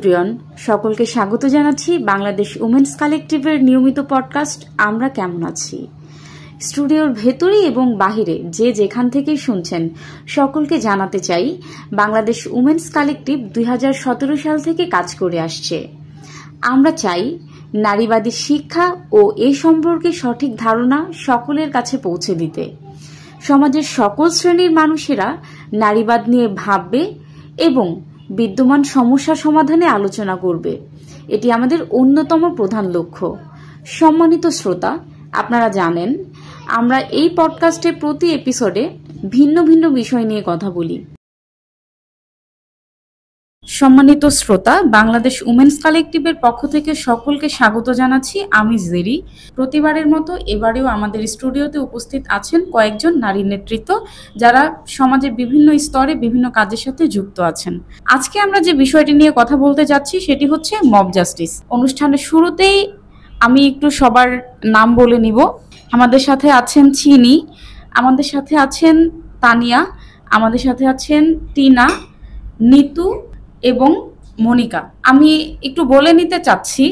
Everyone, সকলকে স্বাগত জানাচ্ছি বাংলাদেশ উমেন্স কালেকটিভের নিয়মিত পডকাস্ট আমরা কেমন আছি। স্টুডিওর ভেতরে এবং বাহিরে যে যেখান থেকেই শুনছেন সকলকে জানাতে চাই বাংলাদেশ উমেন্স কালেকটিভ 2017 সাল থেকে কাজ করে আসছে। আমরা চাই নারীবাদী শিক্ষা ও এ সম্পর্কে সঠিক ধারণা সকলের কাছে পৌঁছে দিতে। সমাজের সকল শ্রেণীর মানুষেরা নারীবাদ নিয়ে ভাববে এবং বিদ্যমান সমস্যা সমাধানে আলোচনা করবে। এটি আমাদের অন্যতম প্রধান লক্ষ্য। সম্মানিত শ্রোতা, আপনারা জানেন আমরা এই পডকাস্টে প্রতি এপিসোডে ভিন্ন ভিন্ন বিষয় নিয়ে কথা বলি। সম্মানিত শ্রোতা, বাংলাদেশ উমেন্স কালেকটিভের পক্ষ থেকে সকলকে স্বাগত জানাচ্ছি। আমি জেরি। প্রতিবারের মতো এবারেও আমাদের স্টুডিওতে উপস্থিত আছেন কয়েকজন নারী নেতৃত্ব, যারা সমাজের বিভিন্ন স্তরে বিভিন্ন কাজের সাথে যুক্ত আছেন। আজকে আমরা যে বিষয়টি নিয়ে কথা বলতে যাচ্ছি সেটি হচ্ছে মব জাস্টিস। অনুষ্ঠানের শুরুতেই আমি একটু সবার নাম বলে নিব। আমাদের সাথে আছেন চিনি, আমাদের সাথে আছেন তানিয়া, আমাদের সাথে আছেন টিনা, নিতু এবং মনিকা। আমি একটু বলে নিতে চাচ্ছি,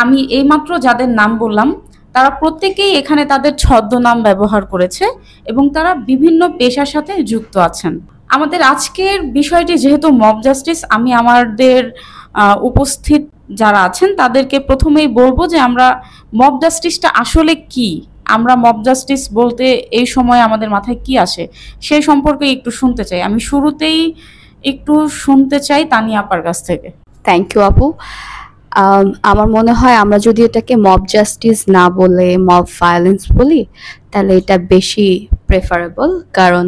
আমি এইমাত্র যাদের নাম বললাম তারা প্রত্যেকেই এখানে তাদের ছদ্মনাম ব্যবহার করেছে এবং তারা বিভিন্ন পেশার সাথে যুক্ত আছেন। আমাদের আজকের বিষয়টি যেহেতু মব জাস্টিস, আমি আমাদের উপস্থিত যারা আছেন তাদেরকে প্রথমেই বলবো যে আমরা মব জাস্টিসটা আসলে কি, আমরা মব জাস্টিস বলতে এই সময় আমাদের মাথায় কি আসে সেই সম্পর্কে একটু শুনতে চাই। আমি শুরুতেই একটু শুনতে চাই তানিয়া আপার কাছ থেকে। থ্যাংক ইউ আপু। আমার মনে হয় আমরা যদি এটাকে মব জাস্টিস না বলে মব ভায়োলেন্স বলি তাহলে এটা বেশি প্রেফারেবল। কারণ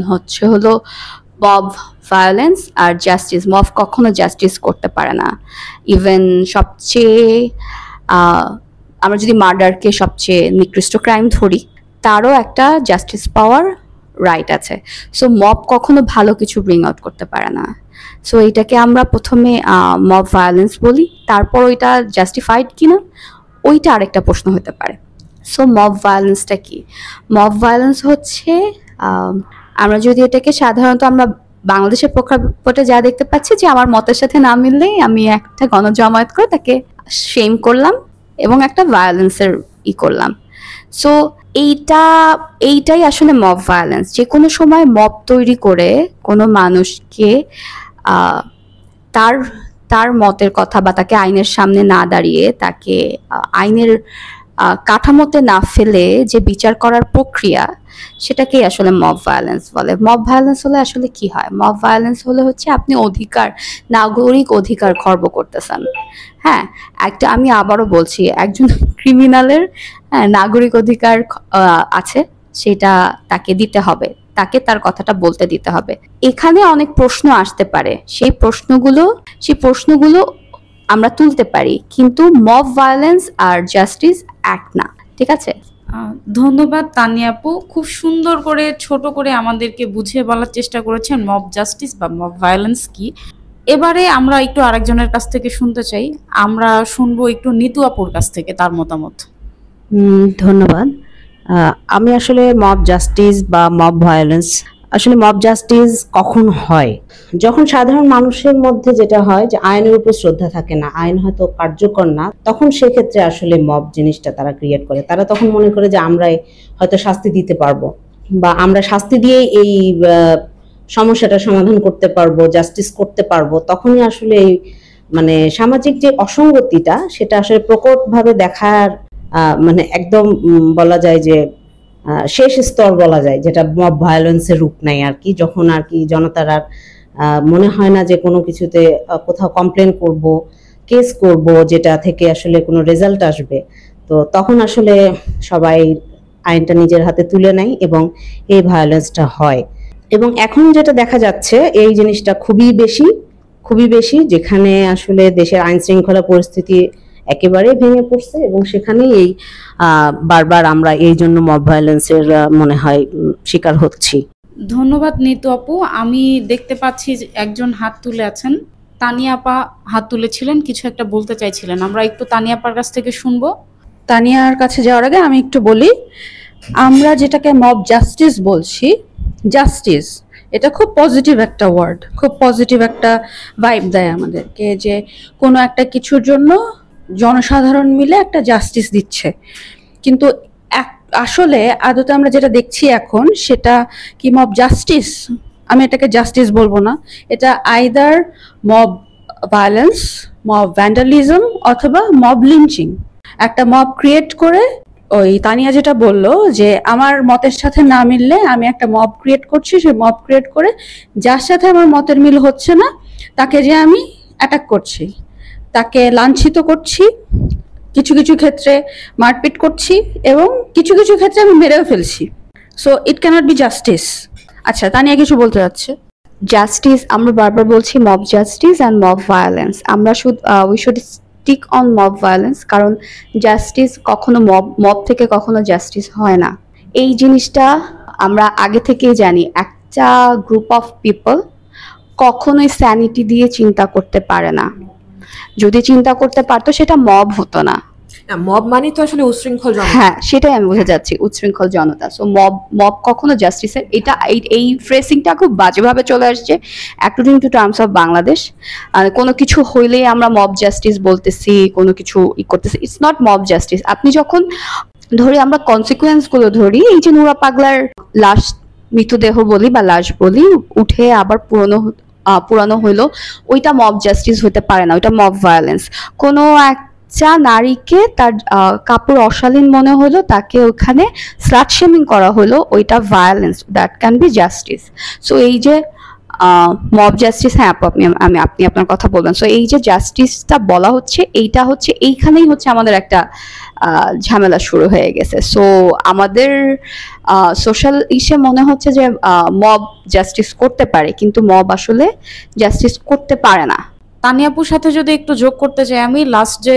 হলো মব ভায়োলেন্স আর জাস্টিস, মব কখনো জাস্টিস করতে পারে না। ইভেন সবচেয়ে আমরা যদি মার্ডারকে সবচেয়ে নিকৃষ্ট ক্রাইম ধরি, তারও একটা জাস্টিস পাওয়ার রাইট আছে। সো মব কখনো ভালো কিছু ব্রিং আউট করতে পারে না। সো এটাকে আমরা প্রথমে মব ভায়োলেন্স বলি, তারপর ওইটা জাস্টিফাইড কিনা ওইটা আরেকটা প্রশ্ন হতে পারে। সো মব ভায়োলেন্সটা কি? মব ভায়োলেন্স হচ্ছে আমরা যদি এটাকে সাধারণত আমরা বাংলাদেশের প্রেক্ষাপটে যা দেখতে পাচ্ছি যে আমার মতের সাথে না মিললেই আমি একটা গণজমায়েত করে তাকে শেম করলাম এবং একটা ভায়োলেন্সের করলাম। সো এইটাই আসলে মব ভায়োলেন্স। যে কোনো সময় মব তৈরি করে কোনো মানুষকে তার মতের কথা বা তাকে আইনের সামনে না দাঁড়িয়ে তাকে আইনের কাঠামোতে না ফেলে যে বিচার করার প্রক্রিয়া, সেটাকেই আসলে মব ভায়োলেন্স বলে। মব ভায়োলেন্স হলে আসলে কি হয়? মব ভায়োলেন্স হচ্ছে আপনি নাগরিক অধিকার খর্ব করতেছেন। হ্যাঁ, আমি আবারও বলছি, একজন ক্রিমিনালের নাগরিক অধিকার আছে, সেটা তাকে দিতে হবে, তাকে তার কথাটা বলতে দিতে হবে। এখানে অনেক প্রশ্ন আসতে পারে, সেই প্রশ্নগুলো আমরা তুলতে পারি, কিন্তু মব ভায়োলেন্স আর জাস্টিস এক না। ঠিক আছে, ধন্যবাদ তানিয়া আপু। খুব সুন্দর করে ছোট করে আমাদেরকে বুঝিয়ে বলার চেষ্টা করেছেন মব জাস্টিস বা মব ভায়োলেন্স কি। এবারে আমরা একটু আরেকজনের কাছ থেকে শুনতে চাই। আমরা শুনবো একটু নিতু আপুর কাছ থেকে তার মতামত। ধন্যবাদ। আমি আসলে মব জাস্টিস বা মব ভায়োলেন্স, আসলে মব জাস্টিস কখন হয়? যখন সাধারণ মানুষের মধ্যে যেটা হয় যে আইনের উপর শ্রদ্ধা থাকে না, আইন হয়তো কার্যকর না, তখন সেক্ষেত্রে আসলে মব জিনিসটা তারা ক্রিয়েট করে। তারা তখন মনে করে যে আমরাই হয়তো শাস্তি দিতে পারবো বা আমরা শাস্তি দিয়ে এই সমস্যাটা সমাধান করতে পারবো, জাস্টিস করতে পারবো। তখনই আসলে মানে সামাজিক যে অসঙ্গতিটা সেটা আসলে প্রকটভাবে দেখার মানে একদম বলা যায় যে শেষ স্তর বলা যায়, যেটা মব ভায়োলেন্সের রূপ নেয় আর কি। যখন আর কি জনতার আর মনে হয় না যে কোনো কিছুতে কোথাও কমপ্লেন করব, কেস করব, যেটা থেকে আসলে কোনো রেজাল্ট আসবে, তো তখন আসলে সবাই আইনটা নিজের হাতে তুলে নেয় এবং এই ভায়োলেন্সটা হয়। এবং এখন যেটা দেখা যাচ্ছে এই জিনিসটা খুবই বেশি, যেখানে আসলে দেশের আইন শৃঙ্খলা পরিস্থিতি একেবারে ভেঙে পড়ছে এবং সেখানেই এই বারবার আমরা এই জন্য মব ভায়োলেন্সের মনে হয় শিকার হচ্ছি। ধন্যবাদ নিতু আপু। আমি দেখতে পাচ্ছি একজন হাত তুলে আছেন, তানিয়া আপা হাত তুলেছিলেন, কিছু একটা বলতে চাইছিলেন। আমরা একটু তানিয়া আপার কাছ থেকে শুনবো। তানিয়ার কাছে যাওয়ার আগে আমি একটু বলি, আমরা যেটাকে মব জাস্টিস বলছি, জাস্টিস এটা খুব পজিটিভ একটা ওয়ার্ড, খুব পজিটিভ একটা ভাইব দেয় আমাদেরকে, যে কোনো একটা কিছুর জন্য জনসাধারণ মিলে একটা জাস্টিস দিচ্ছে। কিন্তু আসলে আদতে আমরা যেটা দেখছি এখন, সেটা কি মব জাস্টিস? আমি এটাকে জাস্টিস বলবো না, এটা either mob violence, mob vandalism অথবা মব লিঞ্চিং। একটা মব ক্রিয়েট করে, ওই তানিয়া যেটা বললো যে আমার মতের সাথে না মিললে আমি একটা মব ক্রিয়েট করছি, সেই মব ক্রিয়েট করে যার সাথে আমার মতের মিল হচ্ছে না তাকে যে আমি অ্যাটাক করছি, তাকে লাঞ্ছিত করছি, কিছু কিছু ক্ষেত্রে মারপিট করছি, এবং কিছু কিছু ক্ষেত্রে আমি মেরেও ফেলছি। So it cannot be justice. আচ্ছা, তানিয়া কিছু বলতে যাচ্ছে। জাস্টিস, আমরা বারবার বলছি mob justice and mob violence. আমরা we should stick on mob violence, কারণ জাস্টিস কখনো মব থেকে কখনো জাস্টিস হয় না। এই জিনিসটা আমরা আগে থেকেই জানি। একটা গ্রুপ অফ পিপল কখনোই স্যানিটি দিয়ে চিন্তা করতে পারে না। যদি চিন্তা করতে পারতো সেটা মব হতো না। মব মানে তো আসলে উচ্ছৃঙ্খল জনতা। হ্যাঁ, সেটাই আমি বুঝে যাচ্ছি, উচ্ছৃঙ্খল জনতা। সো মব কখনো জাস্টিসের, এটা এই ফ্রেসিংটা খুব বাজেভাবে চলে আসছে according to terms of Bangladesh. কোনো কিছু হইলেই আমরা মব জাস্টিস বলতেছি, কোনো কিছু করতেছি। It's not mob justice. আপনি যখন ধরি, আমরা কনসিকুয়েন্স গুলো ধরি, এই যে নুরা পাগলার লাশ, মৃতদেহ বলি বা লাশ বলি, উঠে আবার পুরানো হইলো, ওইটা মব জাস্টিস হতে পারে না, ওইটা মব ভায়োলেন্স। কোনো একটা নারীকে তার কাপড় অশালীন মনে হলো, তাকে ওখানে স্লাট শেমিং করা হলো, ওইটা violence, that can be justice. So এই যে মব জাস্টিস, হ্যাঁ আপনি আপনার কথা বলবেন। সো এই যে জাস্টিসটা বলা হচ্ছে, এইটা হচ্ছে এইখানেই হচ্ছে আমাদের একটা ঝামেলা শুরু হয়ে গেছে। সো আমাদের সোশ্যাল ইসে মনে হচ্ছে যে মব জাস্টিস করতে পারে, কিন্তু মব আসলে জাস্টিস করতে পারে না। তানিয়াপুর সাথে যদি একটু যোগ করতে চাই, আমি লাস্ট যে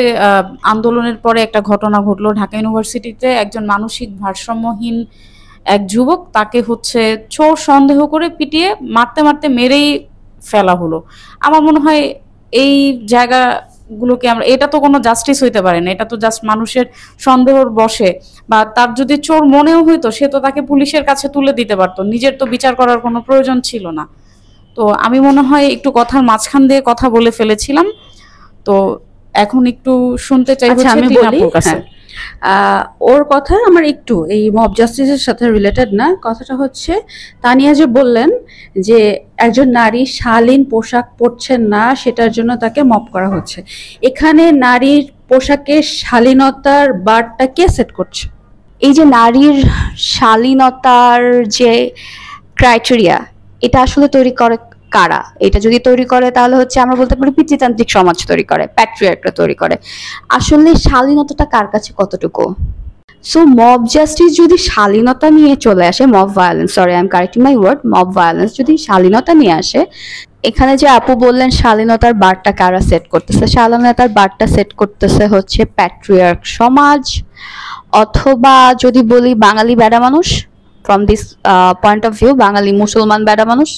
আন্দোলনের পরে একটা ঘটনা ঘটলো ঢাকা ইউনিভার্সিটিতে, একজন মানসিক ভারসাম্যহীন এক যুবক, তাকে হচ্ছে চোর সন্দেহ করে পিটিয়ে মারতে মারতে মেরেই ফেলা হলো। আমার মনে হয় এই জায়গাগুলোকে আমরা, এটা তো কোনো জাস্টিস হইতে পারে না, এটা তো জাস্ট মানুষের সন্দেহর বশে, বা তার যদি চোর মনেও হইতো সে তো তাকে পুলিশের কাছে তুলে দিতে পারতো, নিজের তো বিচার করার কোনো প্রয়োজন ছিল না। তো আমি মনে হয় একটু কথার মাঝখান দিয়ে কথা বলে ফেলেছিলাম, তো এখন একটু শুনতে চাই আচ্ছা, হচ্ছে আমি বলি। টিনাপুর কাছে। ওর কথা আমার একটু এই মব জাস্টিসের সাথে রিলেটেড না। কথাটা হচ্ছে, তানিয়া যে বললেন যে একজন নারী শালীন পোশাক পরছেন না, সেটার জন্য তাকে মব করা হচ্ছে। এখানে নারীর পোশাকের শালীনতার বারটা কে সেট করছে? এই যে নারীর শালীনতার যে ক্রাইটেরিয়া, এটা আসলে তৈরি করে কারা? এটা যদি তৈরি করে তাহলে হচ্ছে আমরা বলতে পারি পিতৃতান্ত্রিক সমাজ তৈরি করে, প্যাট্রিয়ার্করা তৈরি করে। আসলে শালীনতাটা কার কাছে কতটুকু? সো মব জাস্টিস যদি শালীনতা নিয়ে চলে আসে, mob violence, sorry I am correcting my word, mob violence যদি শালীনতা নিয়ে আসে, এখানে যে আপু বললেন শালীনতার বারটা কারা সেট করতেছে, শালীনতার বারটা সেট করতেছে হচ্ছে প্যাট্রিয়ার্ক সমাজ, অথবা যদি বলি বাঙালি বেড়া মানুষ, from this point of view Bangali মুসলমান বেড়া মানুষ।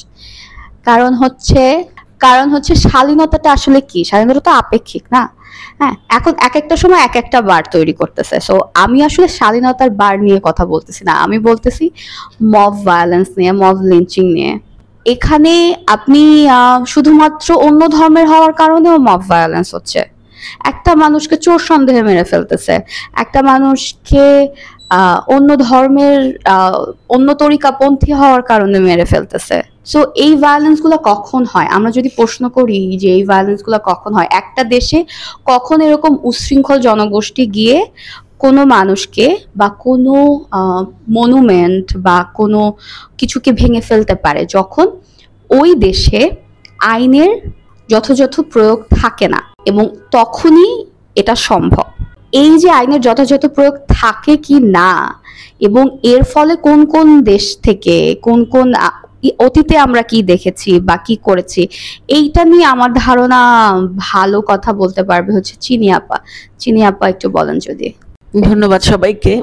কারণ হচ্ছে শালীনতাটা আসলে কি? শালীনতা তো আপেক্ষিক না? হ্যাঁ, এখন এক একটা সময় এক একটা বার তৈরি করতেছে। সো আমি আসলে শালীনতার বার নিয়ে কথা বলতেছি না, আমি বলতেছি মব ভায়োলেন্স নিয়ে, মব লিঞ্চিং নিয়ে। এখানে আপনি শুধুমাত্র অন্য ধর্মের হওয়ার কারণেও মব ভায়োলেন্স হচ্ছে। একটা মানুষকে চোর সন্দেহে মেরে ফেলতেছে, একটা মানুষকে অন্য ধর্মের অন্য তরিকাপন্থী হওয়ার কারণে মেরে ফেলতেছে। সো এই ভায়োলেন্স গুলো কখন হয়? আমরা যদি প্রশ্ন করি যে এই ভায়োলেন্স গুলো কখন হয়, একটা দেশে কখন এরকম উচ্ছৃঙ্খল জনগোষ্ঠী গিয়ে কোনো মানুষকে বা কোনো মনুমেন্ট বা কোনো কিছুকে ভেঙে ফেলতে পারে? যখন ওই দেশে আইনের যথাযথ প্রয়োগ থাকে না, এবং তখনই এটা সম্ভব। এই যে আইনের যথাযথ প্রয়োগ থাকে কি না, এবং এর ফলে কোন কোন দেশ থেকে কোন অতীতে আমরা কি দেখেছি বা কি করেছি, এইটা নিয়ে আমার ধারণা ভালো কথা বলতে পারবে হচ্ছে চিনি আপা একটু বলেন যদি। ধন্যবাদ সবাইকে।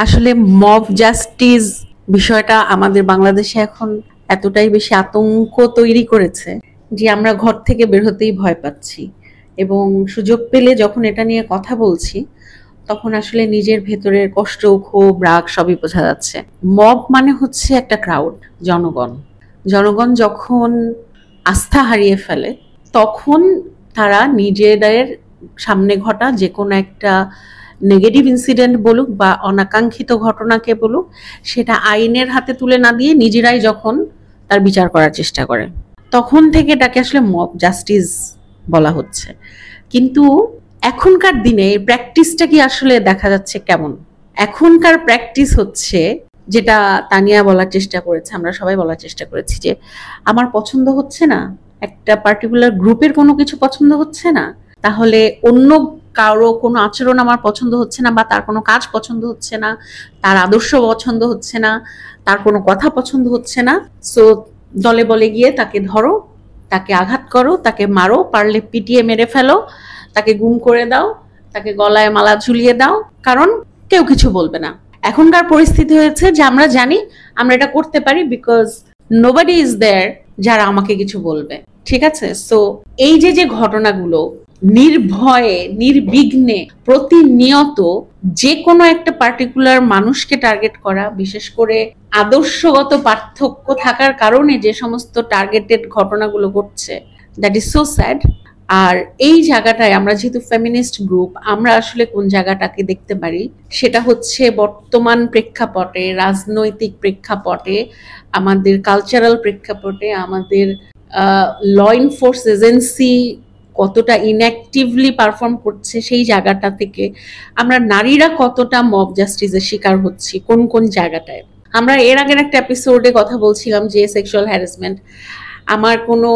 আসলে মব জাস্টিস বিষয়টা আমাদের বাংলাদেশে এখন এতটাই বেশি আতঙ্ক তৈরি করেছে যে আমরা ঘর থেকে বের হতেই ভয় পাচ্ছি, এবং সুযোগ পেলে যখন এটা নিয়ে কথা বলছি তখন আসলে নিজের ভেতরের কষ্ট, ক্ষোভ, রাগ সবই বোঝা যাচ্ছে। মব মানে হচ্ছে একটা ক্রাউড, জনগণ। জনগণ যখন আস্থা হারিয়ে ফেলে তখন তারা নিজেদের সামনে ঘটা যে কোনো একটা নেগেটিভ ইনসিডেন্ট বলুক বা অনাকাঙ্ক্ষিত ঘটনাকে বলুক, সেটা আইনের হাতে তুলে না দিয়ে নিজেরাই যখন তার বিচার করার চেষ্টা করে, তখন থেকে এটাকে আসলে মব জাস্টিস বলা হচ্ছে। কিন্তু এখনকার দিনে প্র্যাকটিসটা কি আসলে দেখা যাচ্ছে কেমন? এখনকার প্র্যাকটিস হচ্ছে যেটা তানিয়া বলার চেষ্টা করেছে, আমরা সবাই বলার চেষ্টা করেছি, যে আমার পছন্দ হচ্ছে না, একটা পার্টিকুলার গ্রুপের কোনো কিছু পছন্দ হচ্ছে না, তাহলে অন্য কারো কোনো আচরণ আমার পছন্দ হচ্ছে না, বা তার কোনো কাজ পছন্দ হচ্ছে না, তার আদর্শ পছন্দ হচ্ছে না, তার কোনো কথা পছন্দ হচ্ছে না, সো দলে বলে গিয়ে তাকে ধরো, তাকে আঘাত করো, তাকে মারো, পারলে পিটিয়ে মেরে ফেলো, তাকে গুম করে দাও, তাকে গলায় মালা ঝুলিয়ে দাও, কারণ কেউ কিছু বলবে না। এখনকার পরিস্থিতি হয়েছে যে আমরা জানি আমরা এটা করতে পারি, বিকজ নোবডি ইজ দেয়ার যারা আমাকে কিছু বলবে, ঠিক আছে? সো এই যে যে ঘটনাগুলো নির্ভয়ে নির্বিঘ্নে প্রতিনিয়ত যে কোনো একটা পার্টিকুলার মানুষকে টার্গেট করা, বিশেষ করে আদর্শগত পার্থক্য থাকার কারণে যে সমস্ত টার্গেটেড ঘটনাগুলো ঘটছে, দ্যাট ইজ সো স্যাড। আর এই জায়গাটায় আমরা যেহেতু ফেমিনিস্ট গ্রুপ, আমরা আসলে কোন জায়গাটাকে দেখতে পারি সেটা হচ্ছে বর্তমান প্রেক্ষাপটে, রাজনৈতিক প্রেক্ষাপটে, আমাদের কালচারাল প্রেক্ষাপটে, আমাদের ল এনফোর্স এজেন্সি কতটা ইনঅ্যাক্টিভলি পারফর্ম করছে, সেই জায়গাটা থেকে আমরা নারীরা কতটা মব জাস্টিসের শিকার হচ্ছি, কোন কোন জায়গাটায়। আমরা এর আগের একটা এপিসোডে কথা বলছিলাম যে সেক্সুয়াল হ্যারাসমেন্ট, আমার কোনো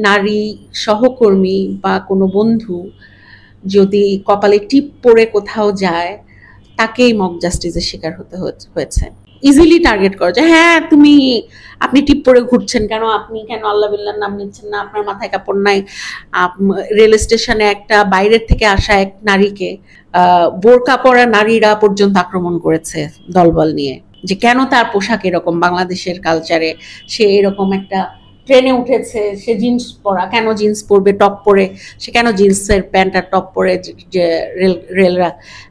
নারী সহকর্মী বা কোনো বন্ধু যদি কপালে টিপ পরে কোথাও যায়, তাকেই মব জাস্টিসের শিকার হতে হয়েছে। ইজিলি টার্গেট করা যায়, হ্যাঁ আপনি টিপ পরে ঘুরছেন কেন, আপনি কেন আল্লাহ বিল্লাহর নাম নিচ্ছেন না, আপনার মাথায় কাপড় নাই। রেল স্টেশনে একটা বাইরের থেকে আসা এক নারীকে বোরকা পরা নারীরা পর্যন্ত আক্রমণ করেছে দলবল নিয়ে, যে কেন তার পোশাক এরকম, বাংলাদেশের কালচারে সে এরকম একটা ট্রেনে উঠেছে, সে জিন্স পরা, কেন জিন্স পরবে, টপ পরে, সে কেন জিন্সের প্যান্ট আর টপ পরে যে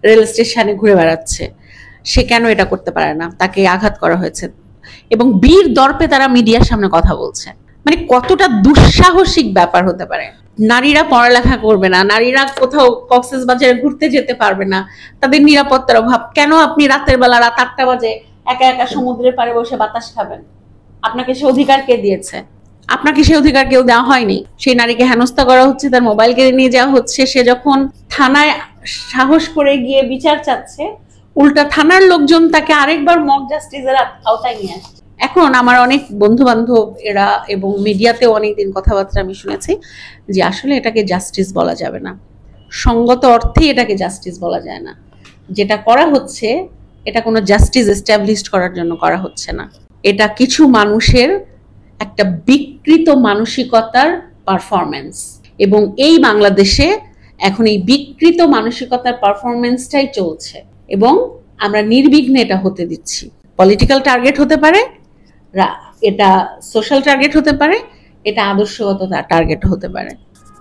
রেল স্টেশনে ঘুরে বেড়াচ্ছে, সে কেন এটা করতে পারে না, তাকে আঘাত করা হয়েছে। এবং বীর দর্পে তারা মিডিয়ার সামনে কথা বলছে, মানে কতটা দুঃসাহসিক ব্যাপার হতে পারে। নারীরা পড়ালেখা করবে না, নারীরা কোথাও কক্সবাজারে ঘুরতে যেতে পারবে না, তাদের নিরাপত্তার অভাব, কেন আপনি রাতের বেলা রাত 8টা বাজে একা একা সমুদ্রের পাড়ে বসে বাতাস খাবেন? আপনাকে সে অধিকার কে দিয়েছে? আপনাকে সে অধিকার কেউ দেওয়া হয়নি। সেই নারীকে হেনস্থা করা হচ্ছে, তার মোবাইল কেড়ে নিয়ে যাওয়া হচ্ছে। সে যখন থানায় সাহস করে গিয়ে বিচার চাচ্ছে, উল্টা থানার লোকজন তাকে আরেকবার মক জাস্টিসের আওতায় নিয়ে আসছে। এখন আমার অনেক বন্ধু বান্ধব এরা এবং মিডিয়াতেও অনেকদিন কথাবার্তা আমি শুনেছি যে আসলে এটাকে জাস্টিস বলা যাবে না, সঙ্গত অর্থে এটাকে জাস্টিস বলা যায় না। যেটা করা হচ্ছে এটা কোনো জাস্টিস এস্টাবলিশড করার জন্য করা হচ্ছে না, এটা কিছু মানুষের একটা বিকৃত মানসিকতার পারফরমেন্স। এবং এই বাংলাদেশে এখন এই বিকৃত মানসিকতার পারফরমেন্সটাই চলছে, এবং আমরা নির্বিঘ্নে এটা হতে দিচ্ছি। পলিটিক্যাল টার্গেট হতে পারে, এটা সোশ্যাল টার্গেট হতে পারে, এটা আদর্শগত টার্গেট হতে পারে।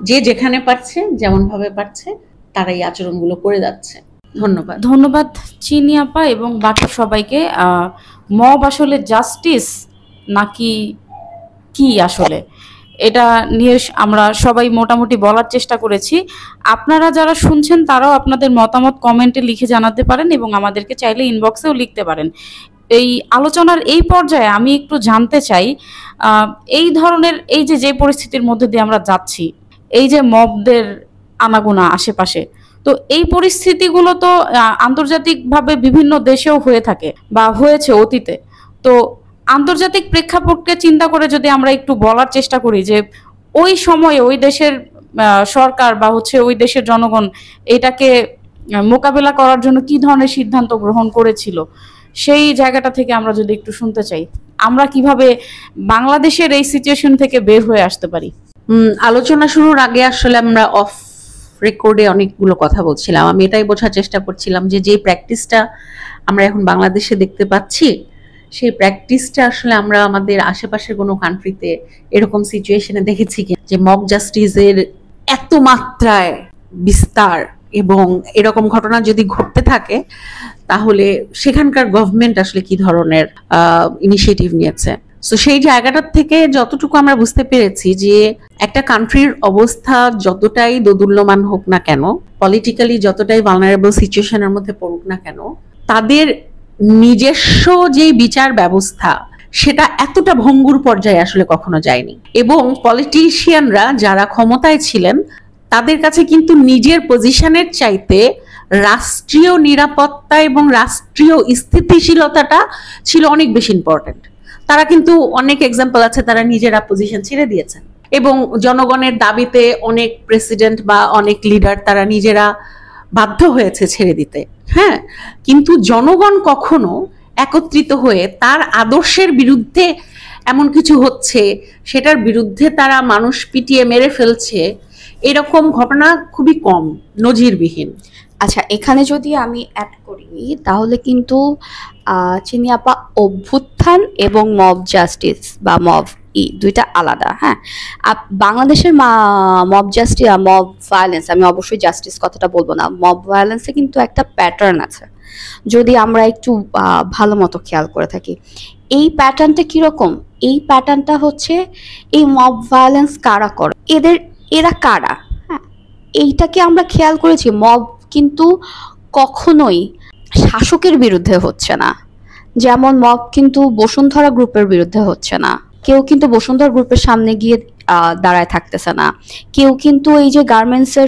যে যেখানে পারছে, যেমন ভাবে পারছে, তারা এই আচরণগুলো করে যাচ্ছে। ধন্যবাদ। ধন্যবাদ চিনি আপা এবং বাকি সবাইকে। মব আসলে জাস্টিস নাকি কি আসলে, এটা নিয়ে আমরা সবাই মোটামুটি বলার চেষ্টা করেছি। আপনারা যারা শুনছেন তারাও আপনাদের মতামত কমেন্টে লিখে জানাতে পারেন এবং আমাদেরকে চাইলে ইনবক্সেও লিখতে পারেন। এই আলোচনার এই পর্যায়ে আমি একটু জানতে চাই, এই ধরনের এই যে পরিস্থিতির মধ্যে দিয়ে আমরা যাচ্ছি, এই যে মবদের আনাগোনা আশেপাশে, তো এই পরিস্থিতিগুলো তো আন্তর্জাতিকভাবে বিভিন্ন দেশেও হয়ে থাকে বা হয়েছে অতীতে। তো আন্তর্জাতিক প্রেক্ষাপটকে চিন্তা করে যদি আমরা একটু বলার চেষ্টা করি যে ওই সময়ে ওই দেশের সরকার বা ওই দেশের জনগণ এটাকে মোকাবেলা করার জন্য কি ধরনের সিদ্ধান্ত গ্রহণ করেছিল, সেই জায়গাটা থেকে আমরা যদি একটু শুনতে চাই, আমরা কিভাবে বাংলাদেশের এই সিচুয়েশন থেকে বের হয়ে আসতে পারি। আলোচনা শুরুর আগে আসলে আমরা অফ রেকর্ডে অনেকগুলো কথা বলছিলাম। আমি এটাই বোঝার চেষ্টা করছিলাম যে প্র্যাকটিসটা আমরা এখন বাংলাদেশে দেখতে পাচ্ছি, সেই প্র্যাকটিসটা আসলে আমরা আমাদের আশেপাশের কোনো কান্ট্রিতে এরকম সিচুয়েশনে দেখেছি কি, যে মব জাস্টিসের এত মাত্রায় বিস্তার এবং এরকম ঘটনা যদি ঘটতে থাকে, তাহলে সেখানকার গভর্নমেন্ট আসলে কি ধরনের ইনিশিয়েটিভ নিয়েছে। সো সেই জায়গাটার থেকে যতটুকু আমরা বুঝতে পেরেছি যে একটা কান্ট্রির অবস্থা যতটাই দোদুল্যমান হোক না কেন, পলিটিক্যালি যতটাই ভালনারেবল সিচুয়েশনের মধ্যে পড়ুক না কেন, তাদের নিজস্ব যে বিচার ব্যবস্থা সেটা এতটা ভঙ্গুর পর্যায়ে আসলে কখনো যায়নি। এবং পলিটিশিয়ানরা যারা ক্ষমতায় ছিলেন তাদের কাছে কিন্তু নিজের পজিশনের চাইতে রাষ্ট্রীয় নিরাপত্তা এবং রাষ্ট্রীয় স্থিতিশীলতাটা ছিল অনেক বেশি ইম্পর্টেন্ট। তারা কিন্তু অনেক এক্সাম্পল আছে তারা নিজেরা পজিশন ছেড়ে দিয়েছেন এবং জনগণের দাবিতে অনেক প্রেসিডেন্ট বা অনেক লিডার তারা নিজেরা বাধ্য হয়েছে ছেড়ে দিতে। হ্যাঁ, কিন্তু জনগণ কখনো একত্রিত হয়ে তার আদর্শের বিরুদ্ধে এমন কিছু হচ্ছে সেটার বিরুদ্ধে তারা মানুষ পিটিয়ে মেরে ফেলছে, এরকম ঘটনা খুবই কম, নজিরবিহীন। আচ্ছা, এখানে যদি আমি অ্যাড করি তাহলে কিন্তু চিনি আপা, অভ্যুত্থান এবং মব জাস্টিস বা মব দুইটা আলাদা। হ্যাঁ, বাংলাদেশের মব জাস্টিস মব ভায়োলেন্স, আমি অবশ্যই জাস্টিস কথাটা বলবো না, মব ভায়োলেন্সে কিন্তু একটা প্যাটার্ন আছে যদি আমরা একটু ভালো মতো খেয়াল করে থাকি। এই প্যাটার্নটা কিরকম? এই প্যাটার্নটা হচ্ছে এই মব ভায়োলেন্স কারা করে, এরা কারা? হ্যাঁ, এইটাকে আমরা খেয়াল করেছি। মব কিন্তু কখনোই শাসকের বিরুদ্ধে হচ্ছে না, যেমন মব কিন্তু বসুন্ধরা গ্রুপের বিরুদ্ধে হচ্ছে না, কেউ কিন্তু বসুন্ধরা গ্রুপের সামনে গিয়ে দাঁড়ায় থাকতেছে না, কেউ কিন্তু এই যে গার্মেন্টসের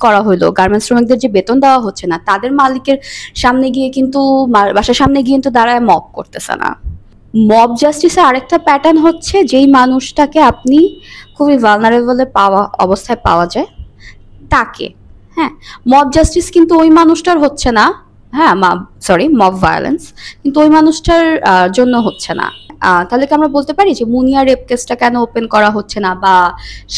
করা হইলো, গার্মেন্টস শ্রমিকদের যে বেতন দেওয়া হচ্ছে না, তাদের মালিকের সামনে গিয়ে কিন্তু বাসার সামনে গিয়ে কিন্তু দাঁড়ায় মব করতেছে না। মব জাস্টিসের আরেকটা প্যাটার্ন হচ্ছে যেই মানুষটাকে আপনি খুবই ভালনারেবল অবস্থায় পাওয়া যায় তাকে। হ্যাঁ, মব জাস্টিস কিন্তু ওই মানুষটার হচ্ছে না, হ্যাঁ সরি মব ভায়োলেন্স কিন্তু ওই মানুষটার জন্য হচ্ছে না। তাহলে কি আমরা বলতে পারি যে মুনিয়া রেপ কেসটা কেন ওপেন করা হচ্ছে না, বা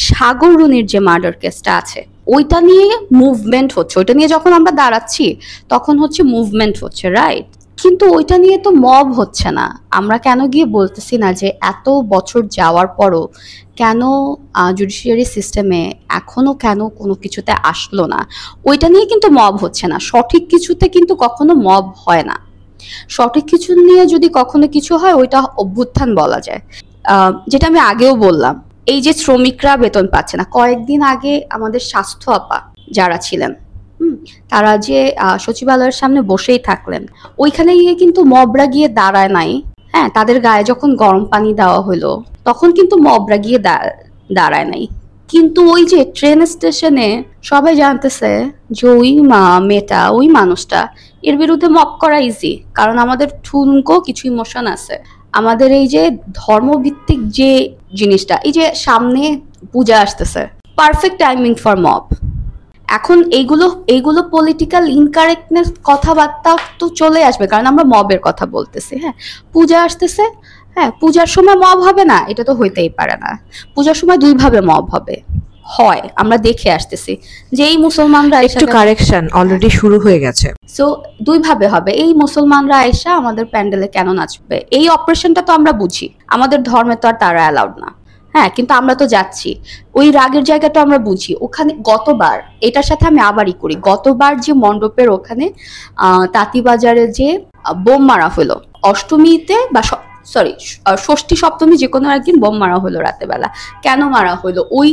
সাগর রুনির যে মার্ডার কেসটা আছে ওইটা নিয়ে মুভমেন্ট হচ্ছে, ওইটা নিয়ে যখন আমরা দাঁড়াচ্ছি তখন হচ্ছে মুভমেন্ট হচ্ছে, রাইট? কিন্তু ওইটা নিয়ে তো মব হচ্ছে না। আমরা কেন গিয়ে বলতেছি না যে এত বছর যাওয়ার পরও কেন জুডিশিয়ারি সিস্টেমে এখনো কেন কোনো কিছুতে আসলো না, ওইটা নিয়ে কিন্তু মব হচ্ছে না। সঠিক কিছুতে কিন্তু কখনো মব হয় না। সঠিক কিছু নিয়ে যদি কখনো কিছু হয় ওইটা অভ্যুত্থান বলা যায়। যেটা আমি আগেও বললাম, এই যে শ্রমিকরা বেতন পাচ্ছে না, কয়েকদিন আগে আমাদের স্বাস্থ্য আপা যারা ছিলেন তারা যে সচিবালয়ের সামনে বসেই থাকলেন, ওইখানে গিয়ে কিন্তু মবরা গিয়ে দাঁড়ায় নাই। হ্যাঁ, তাদের গায়ে যখন গরম পানি দেওয়া হলো তখন কিন্তু মবরা গিয়ে দাঁড়ায় নাই। কিন্তু ওই যে ট্রেন স্টেশনে সবাই জানতেছে যে ওই মেয়েটা, ওই মানুষটা, এর বিরুদ্ধে মব করা ইজি, কারণ আমাদের ঠুনকো কিছু ইমোশন আছে। আমাদের এই যে ধর্মভিত্তিক যে জিনিসটা, এই যে সামনে পূজা আসতেছে, পারফেক্ট টাইমিং ফর মব। এখন এইগুলো পলিটিক্যাল ইনকারেক্টনেস কথাবার্তা তো চলে আসবে, কারণ আমরা মবের কথা বলতেছি। হ্যাঁ, পূজা আসতেছে, হ্যাঁ পূজার সময় মব হবে না, এটা তো হইতেই পারে না। পূজার সময় দুইভাবে মব হয় আমরা দেখে আসতেছি যে এই মুসলমানরা একটু কারেকশন অলরেডি শুরু হয়ে গেছে। সো দুইভাবে হবে, এই মুসলমানরা এসে আমাদের প্যান্ডেলে কেন নাচবে, এই অপারেশনটা তো আমরা বুঝি, আমাদের ধর্মে তো আর তারা অ্যালাউড না। হ্যাঁ, কিন্তু আমরা তো যাচ্ছি, ওই রাগের জায়গাটা আমরা বুঝি। ওখানে গতবার, এটার সাথে আমি আবারই করি, গতবার যে মণ্ডপের ওখানে তাঁতিবাজারে যে বোম মারা হলো অষ্টমীতে বা সরি ষষ্ঠী সপ্তমী যে কোনো একদিন বোম মারা হলো রাতে বেলা, কেন মারা হলো? ওই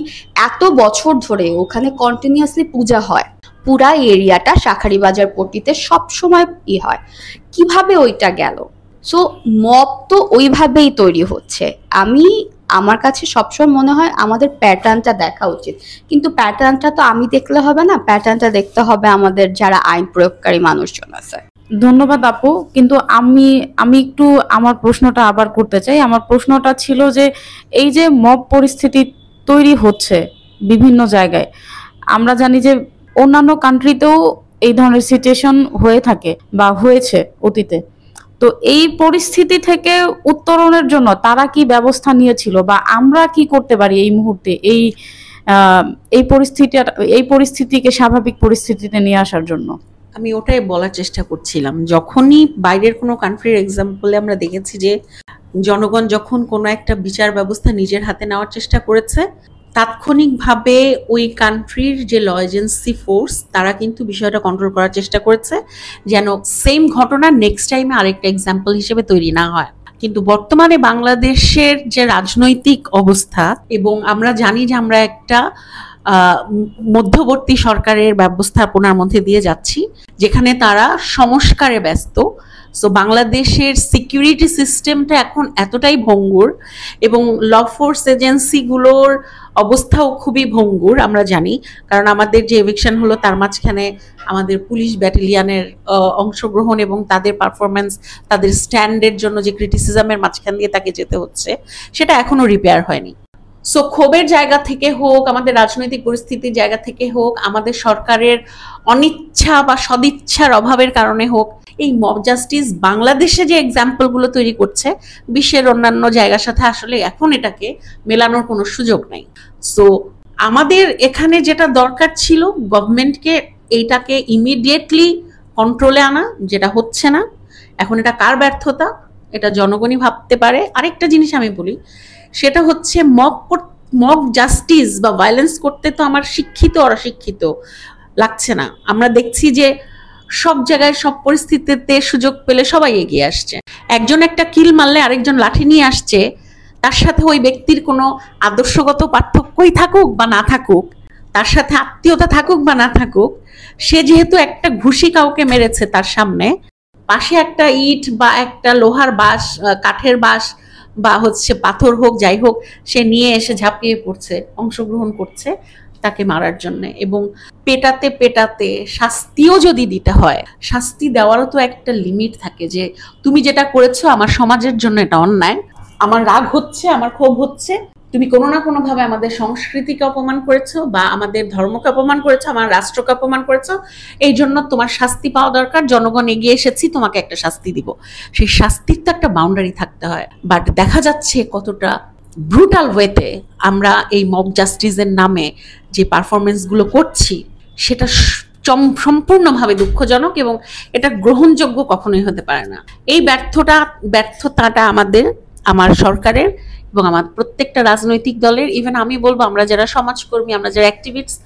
এত বছর ধরে ওখানে কন্টিনিউয়াসলি পূজা হয়, পুরা এরিয়াটা শাঁখারীবাজার পট্টিতে সবসময় হয়, কিভাবে ওইটা গেল? সো মব তো ওইভাবেই তৈরি হচ্ছে। আমার কাছে সবসময় মনে হয় আমাদের প্যাটার্নটা দেখা উচিত, কিন্তু প্যাটার্নটা তো আমি দেখলে হবে না, প্যাটার্নটা দেখতে হবে আমাদের যারা আইন প্রয়োগকারী মানুষজন আছে। ধন্যবাদ আপু, কিন্তু আমি একটু আমার প্রশ্নটা আবার করতে চাই। আমার প্রশ্নটা ছিল যে এই যে মব পরিস্থিতি তৈরি হচ্ছে বিভিন্ন জায়গায়, আমরা জানি যে অন্যান্য কান্ট্রিতেও এই ধরনের সিচুয়েশন হয়ে থাকে বা হয়েছে অতীতে। তো এই পরিস্থিতি থেকে উত্তরণের জন্য তারা কি ব্যবস্থা নিয়েছিল বা আমরা কি করতে পারি এই মুহূর্তে এই পরিস্থিতিকে স্বাভাবিক পরিস্থিতিতে নিয়ে আসার জন্য? আমি ওটাই বলার চেষ্টা করছিলাম। যখনই বাইরের কোনো কান্ট্রির এক্সাম্পলে আমরা দেখেছি যে জনগণ যখন কোনো একটা বিচার ব্যবস্থা নিজের হাতে নেওয়ার চেষ্টা করেছে, তাৎক্ষণিকভাবে ওই কান্ট্রির যে ল এজেন্সি ফোর্স তারা কিন্তু বিষয়টা কন্ট্রোল করার চেষ্টা করেছে যেন সেম ঘটনা নেক্সট টাইমে আরেকটা এক্সাম্পল হিসেবে তৈরি না হয়। কিন্তু বর্তমানে বাংলাদেশের যে রাজনৈতিক অবস্থা, এবং আমরা জানি যে আমরা একটা মধ্যবর্তী সরকারের ব্যবস্থাপনার মধ্যে দিয়ে যাচ্ছি, যেখানে তারা সংস্কারে ব্যস্ত। সো বাংলাদেশের সিকিউরিটি সিস্টেমটা এখন এতটাই ভঙ্গুর, এবং ল ফোর্স এজেন্সিগুলোর অবস্থাও খুবই ভঙ্গুর আমরা জানি। কারণ আমাদের যে এভিকশন হলো তার মাঝখানে আমাদের পুলিশ ব্যাটালিয়নের অংশগ্রহণ এবং তাদের পারফরমেন্স, তাদের স্ট্যান্ডের জন্য যে ক্রিটিসিজমের মাঝখান দিয়ে তাকে যেতে হচ্ছে, সেটা এখনো রিপেয়ার হয়নি। সো ক্ষোভের জায়গা থেকে হোক, আমাদের রাজনৈতিক পরিস্থিতির জায়গা থেকে হোক, আমাদের সরকারের অনিচ্ছা বা সদিচ্ছার অভাবের কারণে হোক, এই মব জাস্টিস বাংলাদেশে যে এক্সাম্পলগুলো তৈরি করছে, বিশ্বের অন্যান্য জায়গার সাথে আসলে এখন এটাকে মেলানোর কোনো সুযোগ নাই। সো আমাদের এখানে যেটা দরকার ছিল, গভর্নমেন্টকে এইটাকে ইমিডিয়েটলি কন্ট্রোলে আনা, যেটা হচ্ছে না। এখন এটা কার ব্যর্থতা, এটা জনগণই ভাবতে পারে। আরেকটা জিনিস আমি বলি, সেটা হচ্ছে মব জাস্টিস বা ভায়োলেন্স করতে তো আমার শিক্ষিত অশিক্ষিত লাগছে না। আমরা দেখছি যে সব জায়গায় সব পরিস্থিতিতে সুযোগ পেলে সবাই এগিয়ে আসছে। একজন একটা কিল মারলে আরেকজন লাঠি নিয়ে আসছে, তার সাথে ওই ব্যক্তির কোনো আদর্শগত পার্থক্যই থাকুক বা না থাকুক, তার সাথে আত্মীয়তা থাকুক বা না থাকুক, সে যেহেতু একটা ঘুষি কাউকে মেরেছে, তার সামনে পাশে একটা ইট বা একটা লোহার বাঁশ, কাঠের বাঁশ বা পাথর হোক যাই হোক, সে নিয়ে এসে ঝাঁপিয়ে পড়ছে, অংশগ্রহণ করছে তাকে মারার জন্য। এবং পেটাতে পেটাতে শাস্তিও যদি দিতে হয়, শাস্তি দেওয়ারও তো একটা লিমিট থাকে, যে তুমি যেটা করেছো আমার সমাজের জন্য এটা অন্যায়, আমার রাগ হচ্ছে, আমার ক্ষোভ হচ্ছে, তুমি কোনো না কোনো ভাবে আমাদের সংস্কৃতিকে অপমান করেছো বা আমাদের ধর্মকে অপমান করেছো, আমার রাষ্ট্রকে অপমান করেছো, এই জন্য তোমার শাস্তি পাওয়া দরকার, জনগণ এগিয়ে এসেছি, তোমাকে একটা শাস্তি দিব। সেই শাস্তির তো একটা বাউন্ডারি থাকতে হয়। বাট দেখা যাচ্ছে কতটা ব্রুটাল ওয়েতে আমরা এই মব জাস্টিসের নামে যে পারফরমেন্সগুলো করছি, সেটা সম্পূর্ণভাবে দুঃখজনক, এবং এটা গ্রহণযোগ্য কখনোই হতে পারে না। এই ব্যর্থতাটা আমার সরকারের এবং আমার প্রত্যেকটা রাজনৈতিক দলের। ইভেন আমি বলবো, আমরা যারা সমাজকর্মী, আমরা যারা অ্যাক্টিভিস্ট,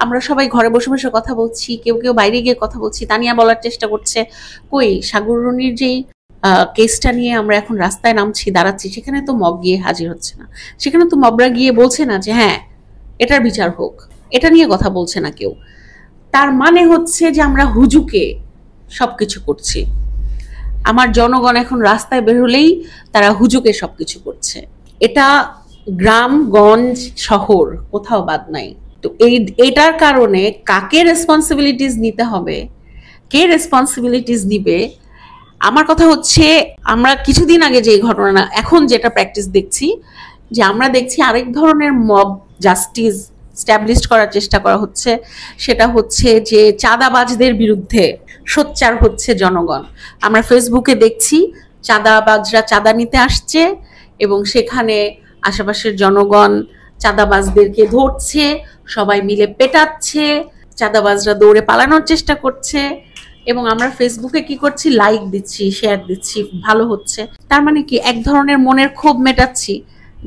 আমরা সবাই ঘরে বসে বসে কথা বলছি, কেউ কেউ বাইরে গিয়ে কথা বলছি, তানিয়া বলার চেষ্টা করছে, কই সাগররুনির যেই কেসটা নিয়ে আমরা এখন রাস্তায় নামছি, দাঁড়াচ্ছি, সেখানে তো মব গিয়ে হাজির হচ্ছে না, সেখানে তো মবরা গিয়ে বলছে না যে হ্যাঁ এটার বিচার হোক, এটা নিয়ে কথা বলছে না কেউ। তার মানে হচ্ছে যে আমরা হুজুকে সবকিছু করছি। আমার জনগণ এখন রাস্তায় বের হলেই তারা হুজুকে সবকিছু করছে। এটা গ্রামগঞ্জ শহর কোথাও বাদ নাই। তো এটার কারণে কাকে রেসপন্সিবিলিটিস নিতে হবে, কে রেসপন্সিবিলিটিস নিবে? আমার কথা হচ্ছে, আমরা কিছুদিন আগে যে ঘটনা, এখন যেটা প্র্যাকটিস দেখছি, যে আমরা দেখছি আরেক ধরনের মব জাস্টিস স্ট্যাবলিশ করার চেষ্টা করা হচ্ছে। সেটা হচ্ছে যে চাঁদাবাজদের বিরুদ্ধে সোচ্চার হচ্ছে জনগণ। আমরা ফেসবুকে দেখছি চাঁদাবাজরা চাঁদা নিতে আসছে, এবং সেখানে আশেপাশের জনগণ চাঁদাবাজদেরকে ধরছে, সবাই মিলে পেটাচ্ছে, চাঁদাবাজরা দৌড়ে পালানোর চেষ্টা করছে, এবং আমরা ফেসবুকে কি করছি, লাইক দিচ্ছি, শেয়ার দিচ্ছি, ভালো হচ্ছে। তার মানে কি, এক ধরনের মনের ক্ষোভ মেটাচ্ছি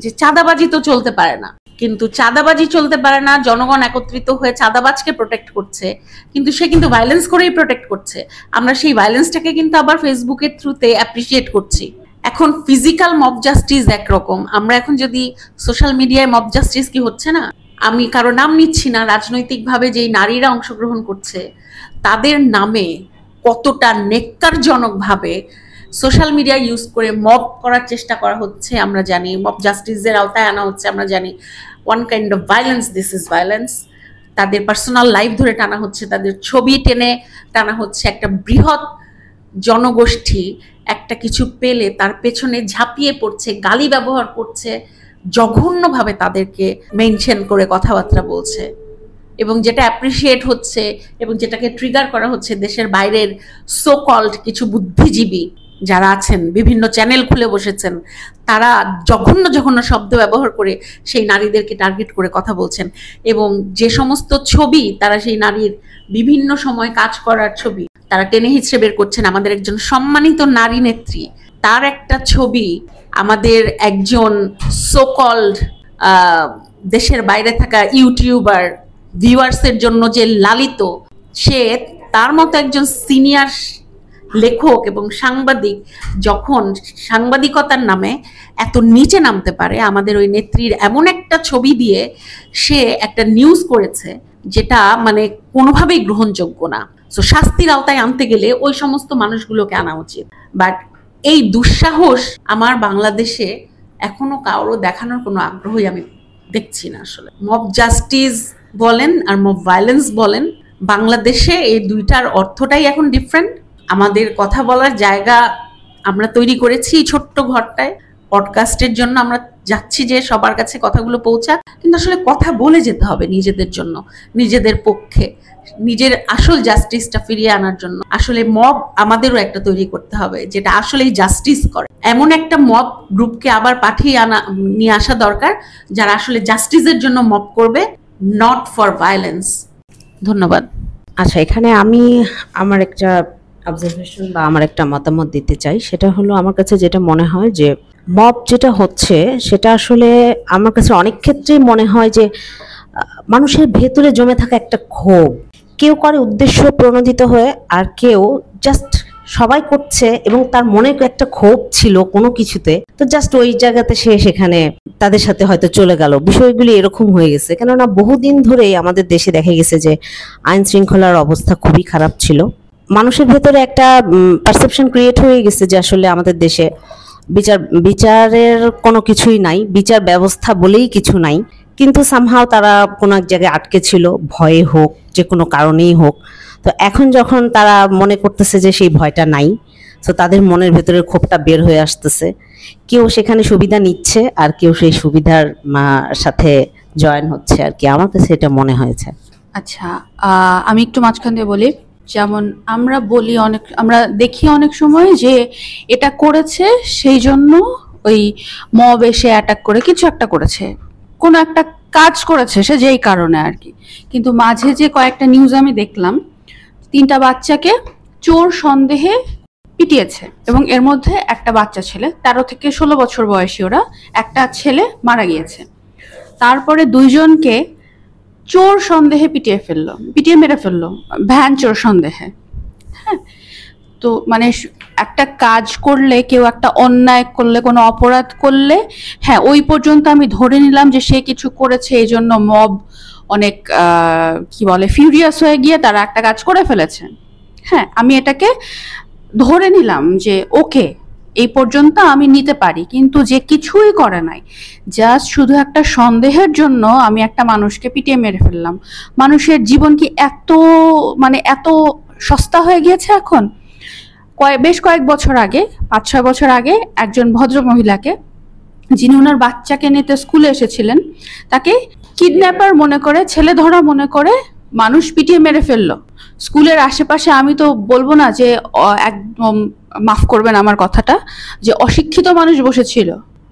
যে চাঁদাবাজি তো চলতে পারে না। কিন্তু চাঁদাবাজি চলতে পারে না, জনগণ একত্রিত হয়ে চাঁদাবাজকে প্রোটেক্ট করছে, কিন্তু সে কিন্তু ভায়োলেন্স করেই প্রোটেক্ট করছে। আমরা সেই ভায়োলেন্সটাকে কিন্তু আবার ফেসবুকের থ্রুতে অ্যাপ্রিসিয়েট করছি। এখন ফিজিক্যাল মব জাস্টিস একরকম, আমরা এখন যদি সোশ্যাল মিডিয়ায় মব জাস্টিস কি হচ্ছে না, আমি কারো নাম নিচ্ছি না, রাজনৈতিকভাবে যেই নারীরা অংশগ্রহণ করছে তাদের নামে কতটা নেক্কারজনকভাবে সোশ্যাল মিডিয়া ইউজ করে মব করার চেষ্টা করা হচ্ছে আমরা জানি, মব জাস্টিসের আওতায় আনা হচ্ছে আমরা জানি। One kind of violence, this is violence. তাদের পার্সোনাল লাইফ ধরে টানা হচ্ছে, তাদের ছবি টেনে টানা হচ্ছে। একটা বৃহৎ জনগোষ্ঠী একটা কিছু পেলে তার পেছনে ঝাঁপিয়ে পড়ছে, গালি ব্যবহার করছে, জঘন্যভাবে তাদেরকে মেনশন করে কথাবার্তা বলছে, এবং যেটা অ্যাপ্রিসিয়েট হচ্ছে এবং যেটাকে ট্রিগার করা হচ্ছে দেশের বাইরের সো কল্ড কিছু বুদ্ধিজীবী যারা আছেন, বিভিন্ন চ্যানেল খুলে বসেছেন, তারা জঘন্য জঘন্য শব্দ ব্যবহার করে সেই নারীদেরকে টার্গেট করে কথা বলছেন। এবং যে সমস্ত ছবি তারা সেই নারীর বিভিন্ন সময় কাজ করার ছবি তারা টেনে হিচড়ে বের করছেন, আমাদের একজন সম্মানিত নারী নেত্রী, তার একটা ছবি আমাদের একজন সো কল্ড দেশের বাইরে থাকা ইউটিউবার ভিউয়ার্সের জন্য যে লালিত, সে তার মতো একজন সিনিয়র লেখক এবং সাংবাদিক যখন সাংবাদিকতার নামে এত নিচে নামতে পারে, আমাদের ওই নেত্রীর এমন একটা ছবি দিয়ে সে একটা নিউজ করেছে যেটা মানে কোনোভাবেই গ্রহণযোগ্য না। সো শাস্তির আওতায় আনতে গেলে ওই সমস্ত মানুষগুলোকে আনা উচিত। বাট এই দুঃসাহস আমার বাংলাদেশে এখনো কারো দেখানোর কোনো আগ্রহই আমি দেখছি না। আসলে মব জাস্টিস বলেন আর মব ভায়োলেন্স বলেন, বাংলাদেশে এই দুইটার অর্থটাই এখন ডিফারেন্ট। আমাদের কথা বলার জায়গা আমরা তৈরি করেছি ছোট্ট ঘরটায়, পডকাস্টের জন্য আমরা যাচ্ছি যে সবার কাছে কথাগুলো পৌঁছাক, কিন্তু আসলে কথা বলে যেতে হবে নিজেদের জন্য, নিজেদের পক্ষে, নিজের আসল জাস্টিসটা ফিরিয়ে আনার জন্য। আসলে মব আমাদেরও একটা তৈরি করতে হবে যেটা আসলেই জাস্টিস করে। এমন একটা মব গ্রুপকে আবার নিয়ে আসা দরকার যারা আসলে জাস্টিসের জন্য মব করবে, নট ফর ভায়োলেন্স। ধন্যবাদ। আচ্ছা, এখানে আমি আমার একটা অবজারভেশন বা আমার একটা মতামত দিতে চাই। সেটা হলো, আমার কাছে যেটা মনে হয় যে মব যেটা হচ্ছে সেটা আসলে আমার কাছে অনেক ক্ষেত্রেই মনে হয় যে মানুষের ভেতরে জমে থাকা একটা ক্ষোভ, কেউ করে উদ্দেশ্য প্রণোদিত হয়ে, আর কেউ জাস্ট সবাই করছে এবং তার মনে একটা ক্ষোভ ছিল কোনো কিছুতে, তো জাস্ট ওই জায়গাতে সে সেখানে তাদের সাথে হয়তো চলে গেল। বিষয়গুলি এরকম হয়ে গেছে, কেননা বহুদিন ধরেই আমাদের দেশে দেখা গেছে যে আইন শৃঙ্খলার অবস্থা খুবই খারাপ ছিল। মানুষের ভেতরে একটা পারসেপশন ক্রিয়েট হয়ে গেছে যে আসলে আমাদের দেশে বিচারের কোনো কিছুই নাই, বিচার ব্যবস্থা বলেই কিছু নাই। কিন্তু সামহাও তারা কোনো এক জায়গায় আটকে ছিল, ভয়ে হোক, যে কোনো কারণেই হোক। তো এখন যখন তারা মনে করতেছে যে সেই ভয়টা নাই, তো তাদের মনের ভেতরের ক্ষোভটা বের হয়ে আসতেছে। কেউ সেখানে সুবিধা নিচ্ছে আর কেউ সেই সুবিধার সাথে জয়েন হচ্ছে আর কি, আমার কাছে এটা মনে হয়েছে। আচ্ছা, আমি একটু মাঝখান দিয়ে বলি। যেমন আমরা দেখি অনেক সময় যে এটা করেছে সেই জন্য ওই মব এসে অ্যাটাক করে কিছু একটা করেছে, কোনো একটা কাজ করেছে সে যেই কারণে আর কি। কিন্তু মাঝে যে কয়েকটা নিউজ আমি দেখলাম, 3টা বাচ্চাকে চোর সন্দেহে পিটিয়েছে এবং এর মধ্যে একটা বাচ্চা ছেলে, 13 থেকে 16 বছর বয়সী, ওরা একটা ছেলে মারা গিয়েছে। তারপরে 2 জনকে চোর সন্দেহে পিটিয়ে মেরে ফেললো, ভ্যান চোর সন্দেহে। হ্যাঁ, তো মানে একটা কাজ করলে, কেউ একটা অন্যায় করলে, কোনো অপরাধ করলে, হ্যাঁ ওই পর্যন্ত আমি ধরে নিলাম যে সে কিছু করেছে, এই জন্য মব অনেক কি বলে ফিউরিয়াস হয়ে গিয়ে তারা একটা কাজ করে ফেলেছে। হ্যাঁ, আমি এটাকে ধরে নিলাম যে ওকে, এই পর্যন্ত আমি নিতে পারি। কিন্তু যে কিছুই করে নাই, জাস্ট শুধু একটা সন্দেহের জন্য আমি একটা মানুষকে পিটিয়ে মেরে ফেললাম। মানুষের জীবন কি এত সস্তা হয়ে গিয়েছে এখন? বেশ কয়েক বছর আগে, 5-6 বছর আগে, একজন ভদ্র মহিলাকে, যিনি ওনার বাচ্চাকে নিতে স্কুলে এসেছিলেন, তাকে কিডন্যাপার মনে করে, ছেলে ধরা মনে করে মানুষ পিটিয়ে মেরে ফেললো। স্কুলের আশেপাশে, আমি তো বলবো না যে একদম, মাফ করবেন আমার কথাটা, যে অশিক্ষিত মানুষ বসেছিল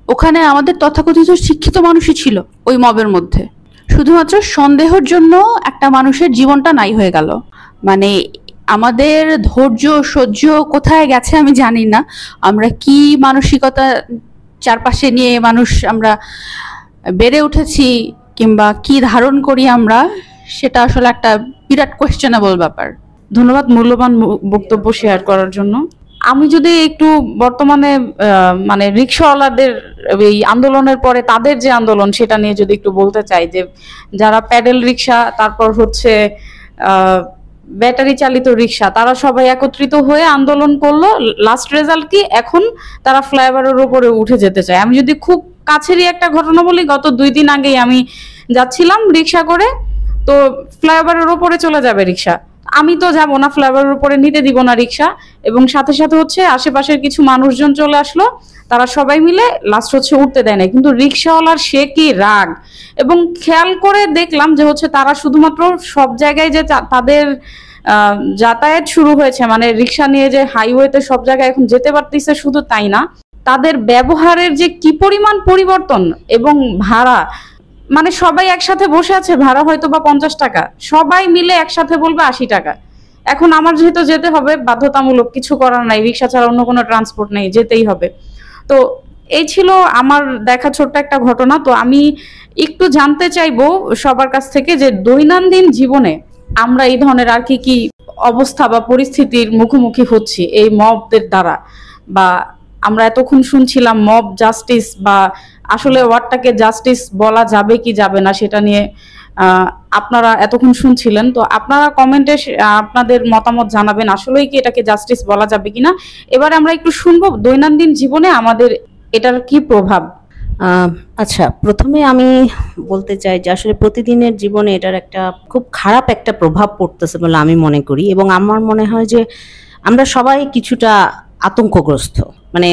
ওখানে, আমাদের তথাকথিত শিক্ষিত মানুষই ছিল ওই মবের মধ্যে। শুধুমাত্র সন্দেহের জন্য একটা মানুষের জীবনটা নাই হয়ে গেল। মানে আমাদের ধৈর্য সহ্য কোথায় গেছে আমি জানি না। আমরা কি মানসিকতা চারপাশে নিয়ে আমরা বেড়ে উঠেছি কিংবা কি ধারণ করি আমরা, সেটা আসলে একটা বিরাট কোয়েশ্চেনেবল ব্যাপার। ধন্যবাদ মূল্যবান বক্তব্য শেয়ার করার জন্য। আমি যদি একটু বর্তমানে মানে রিক্সাওয়ালাদের এই আন্দোলনের পরে তাদের যে আন্দোলন সেটা নিয়ে যদি একটু বলতে চাই, যে যারা প্যাডেল রিক্সা, তারপর হচ্ছে ব্যাটারি চালিত রিক্সা, তারা সবাই একত্রিত হয়ে আন্দোলন করলো। লাস্ট রেজাল্ট কি? এখন তারা ফ্লাইওভারের উপরে উঠে যেতে চায়। আমি যদি খুব কাছেরই একটা ঘটনা বলি, গত 2 দিন আগেই আমি যাচ্ছিলাম রিক্সা করে, তো ফ্লাইওভারের উপরে চলে যাবে রিক্সা, আমি তো যাবো না, ফ্লাইওভারের উপরে নিতে দিব না রিক্সা। এবং সাথে সাথে হচ্ছে আশেপাশের কিছু মানুষজন চলে আসলো, তারা সবাই মিলে লাস্ট হচ্ছে উঠতে দেয় না। কিন্তু রিক্সাওয়ালার সে কি রাগ! এবং খেয়াল করে দেখলাম যে হচ্ছে তারা শুধুমাত্র সব জায়গায় যে তাদের যাতায়াত শুরু হয়েছে, মানে রিক্সা নিয়ে যে হাইওয়েতে সব জায়গায় এখন যেতে পারতেছে, শুধু তাই না, তাদের ব্যবহারের যে কি পরিমাণ পরিবর্তন এবং ভাড়া, মানে সবাই একসাথে বসে আছে, ভাড়া হয়তো বা 50 টাকা, সবাই মিলে একসাথে বলবে 80 টাকা। এখন আমার যেহেতু যেতে হবে, বাধ্যতামূলক, কিছু করার নাই, রিক্সা ছাড়া অন্য কোনো ট্রান্সপোর্ট নেই, যেতেই হবে। তো এই ছিল আমার দেখা ছোট্ট একটা ঘটনা। তো আমি একটু জানতে চাইবো সবার কাছ থেকে যে দৈনন্দিন জীবনে আমরা এই ধরনের আর কি কি অবস্থা বা পরিস্থিতির মুখোমুখি হচ্ছি এই মবদের দ্বারা, বা আমরা এতক্ষণ শুনছিলাম মব জাস্টিস, বা আসলে ওয়ার্ডটাকে জাস্টিস বলা যাবে কি যাবে না সেটা নিয়ে আপনারা এতক্ষণ শুনছিলেন। তো আপনারা কমেন্টে আপনাদের মতামত জানাবেন আসলেই কি এটাকে জাস্টিস বলা যাবে কিনা। এবার আমরা একটু শুনবো দৈনন্দিন জীবনে আমাদের এটার কি প্রভাব। আচ্ছা, প্রথমে আমি বলতে চাই যে আসলে প্রতিদিনের জীবনে এটার একটা খুব খারাপ একটা প্রভাব পড়তেছে বলে আমি মনে করি, এবং আমার মনে হয় যে আমরা সবাই কিছুটা আতঙ্কগ্রস্ত। মানে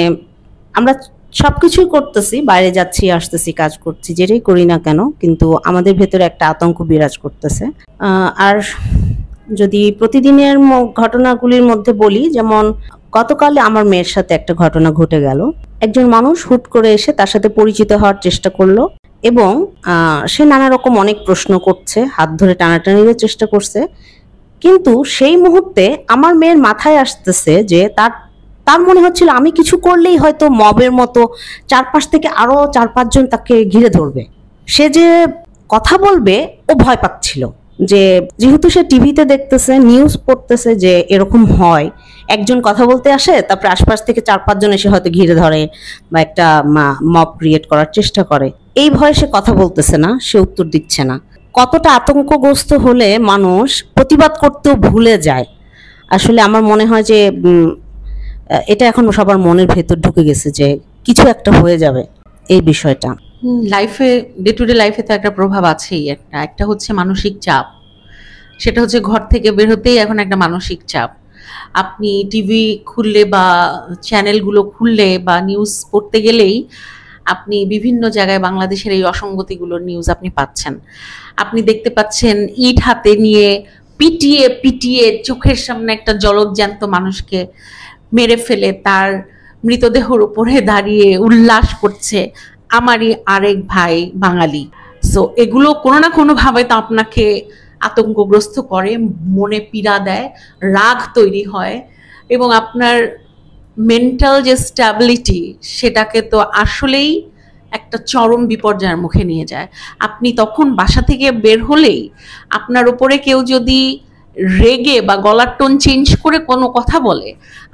আমরা সবকিছুই করতেছি, বাইরে যাচ্ছি আসতেছি কাজ করছি যেটাই করি না কেন, কিন্তু আমাদের ভেতরে একটা আতঙ্ক বিরাজ করতেছে। আর যদি প্রতিদিনের ঘটনাগুলির মধ্যে বলি, যেমন গতকাল আমার মেয়ের সাথে একটা ঘটনা ঘটে গেল। একজন মানুষ হুট করে এসে তার সাথে পরিচিত হওয়ার চেষ্টা করলো, এবং সে নানা রকম অনেক প্রশ্ন করছে, হাত ধরে টানাটানির চেষ্টা করছে। কিন্তু সেই মুহূর্তে আমার মেয়ের মাথায় আসতেছে যে তার মনে হচ্ছিল আমি কিছু করলেই হয়তো মবের মতো চারপাশ থেকে আরো 4-5 জন তাকে ঘিরে ধরবে। সে যে কথা বলবে ও ভয় পাচ্ছিল, যে যেহেতু সে টিভিতে দেখতেছে, নিউজ পড়তেছে যে এরকম হয়, একজন কথা বলতে আসে তারপরে আশপাশ থেকে 4-5 জন এসে হয়তো ঘিরে ধরে বা একটা মব ক্রিয়েট করার চেষ্টা করে। এই ভয়ে সে কথা বলতেছে না, সে উত্তর দিচ্ছে না। কতটা আতঙ্কগ্রস্ত হলে মানুষ প্রতিবাদ করতেও ভুলে যায়। আসলে আমার মনে হয় যে এটা এখন সবার মনের ভেতর ঢুকে গেছে যে কিছু একটা হয়ে যাবে এই বিষয়টা। লাইফে, ডে টু ডে লাইফে তো একটা প্রভাব আছেই। একটা হচ্ছে মানসিক চাপ, সেটা হচ্ছে ঘর থেকে বের হতেই এখন একটা মানসিক চাপ। আপনি টিভি খুললে বা চ্যানেলগুলো খুললে বা নিউজ পড়তে গেলেই আপনি বিভিন্ন জায়গায় বাংলাদেশের এই অসঙ্গতিগুলোর নিউজ আপনি পাচ্ছেন। আপনি দেখতে পাচ্ছেন ইট হাতে নিয়ে পিটিয়ে পিটিয়ে চোখের সামনে একটা জলজ্যান্ত মানুষকে মেরে ফেলে তার মৃতদেহের উপরে দাঁড়িয়ে উল্লাস করছে আমারই আরেক ভাই বাঙালি। সো এগুলো কোনো না কোনোভাবে তো আপনাকে আতঙ্কগ্রস্ত করে, মনে পীড়া দেয়, রাগ তৈরি হয়, এবং আপনার মেন্টাল যে স্ট্যাবিলিটি সেটাকে তো আসলেই একটা চরম বিপর্যয়ের মুখে নিয়ে যায়। আপনি তখন বাসা থেকে বের হলেই আপনার উপরে কেউ যদি রেগে বা গলার টোন চেঞ্জ করে কোনো কথা বলে,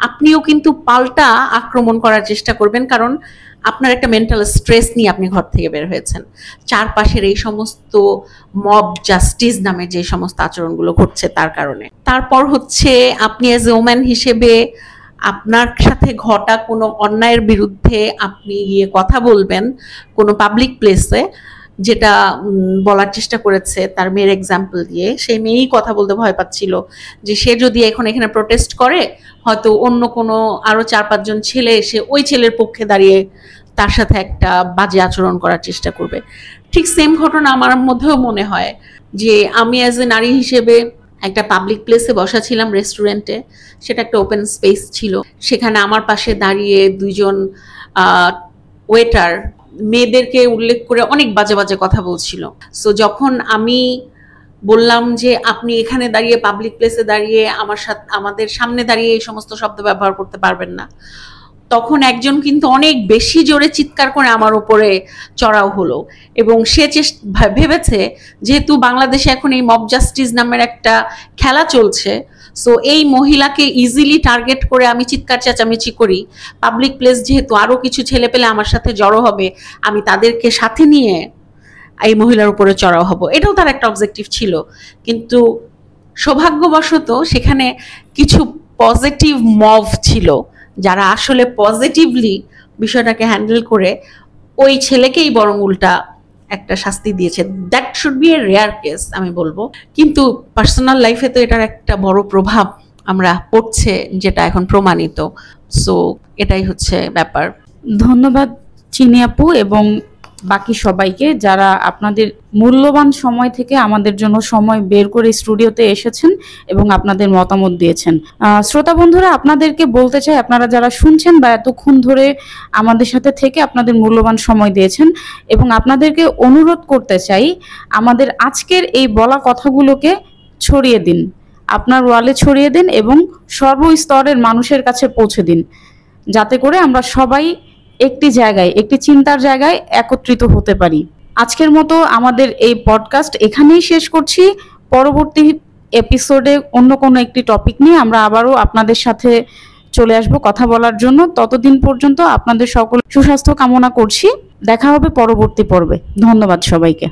আপনিও কিন্তু পাল্টা আক্রমণ করার চেষ্টা করবেন, কারণ আপনার একটা মেন্টাল স্ট্রেস নিয়ে আপনি ঘর থেকে বের হয়েছেন। চারপাশের এই সমস্ত মব জাস্টিস নামে যে সমস্ত আচরণগুলো ঘটছে তার কারণে। তারপর হচ্ছে আপনি অ্যাজ এ ওম্যান হিসেবে আপনার সাথে ঘটা কোনো অন্যায়ের বিরুদ্ধে আপনি গিয়ে কথা বলবেন কোনো পাবলিক প্লেসে, যেটা বলার চেষ্টা করেছে তার মেয়ের এক্সাম্পল দিয়ে। সেই মেয়েই কথা বলতে ভয় পাচ্ছিল যে সে যদি এখন এখানে প্রোটেস্ট করে হয়তো অন্য কোনো আরো 4-5 জন ছেলে এসে ওই ছেলের পক্ষে দাঁড়িয়ে তার সাথে একটা বাজে আচরণ করার চেষ্টা করবে। ঠিক সেম ঘটনা আমার মধ্যেও মনে হয় যে আমি অ্যাজ এ নারী হিসেবে একটা পাবলিক প্লেসে বসা ছিলাম, রেস্টুরেন্টে। সেটা একটা ওপেন স্পেস ছিল। সেখানে আমার পাশে দাঁড়িয়ে 2 জন ওয়েটার মেয়েদেরকে উল্লেখ করে অনেক বাজে বাজে কথা বলছিল। সো যখন আমি বললাম যে আপনি এখানে দাঁড়িয়ে পাবলিক প্লেসে দাঁড়িয়ে আমাদের সামনে দাঁড়িয়ে এই সমস্ত শব্দ ব্যবহার করতে পারবেন না, তখন একজন কিন্তু অনেক বেশি জোরে চিৎকার করে আমার উপরে চড়াও হলো, এবং সে ভেবেছে যেহেতু বাংলাদেশে এখন এই মব জাস্টিস নামের একটা খেলা চলছে, সো এই মহিলাকে ইজিলি টার্গেট করে আমি চিৎকার চেঁচামেচি করি, পাবলিক প্লেস যেহেতু আরো কিছু ছেলে পেলে আমার সাথে জড়ো হবে, আমি তাদেরকে সাথে নিয়ে এই মহিলার উপরে চড়াও হব। এটাও তার একটা অবজেক্টিভ ছিল। কিন্তু সৌভাগ্যবশত সেখানে কিছু পজিটিভ মব ছিল যারা আসলে পজিটিভলি বিষয়টাকে হ্যান্ডেল করে ওই ছেলেকেই বরং উল্টা একটা শাস্তি দিয়েছে। That should B a rare case আমি বলবো। কিন্তু পার্সোনাল লাইফে তো এটার একটা বড় প্রভাব আমরা পড়ছে, যেটা এখন প্রমাণিত। সো এটাই হচ্ছে ব্যাপার। ধন্যবাদ চিনি আপু এবং বাকি সবাইকে যারা আপনাদের মূল্যবান সময় থেকে আমাদের জন্য সময় বের করে স্টুডিওতে এসেছেন এবং আপনাদের মতামত দিয়েছেন। শ্রোতা বন্ধুরা, আপনাদেরকে বলতে চাই, আপনারা যারা শুনছেন বা এতক্ষণ ধরে আমাদের সাথে থেকে আপনাদের মূল্যবান সময় দিয়েছেন, এবং আপনাদেরকে অনুরোধ করতে চাই আমাদের আজকের এই বলা কথাগুলোকে ছড়িয়ে দিন, আপনার ওয়ালে ছড়িয়ে দিন এবং সর্বস্তরের মানুষের কাছে পৌঁছে দিন, যাতে করে আমরা সবাই একটি জায়গায়, একটি চিন্তার জায়গায় একত্রিত হতে পারি। আজকের মতো আমাদের এই পডকাস্ট এখানেই শেষ করছি। পরবর্তী এপিসোডে অন্য কোনো একটি টপিক নিয়ে আমরা আবারও আপনাদের সাথে চলে আসব কথা বলার জন্য। ততদিন পর্যন্ত আপনাদের সকল সুস্বাস্থ্য কামনা করছি। দেখা হবে পরবর্তী পর্বে। ধন্যবাদ সবাইকে।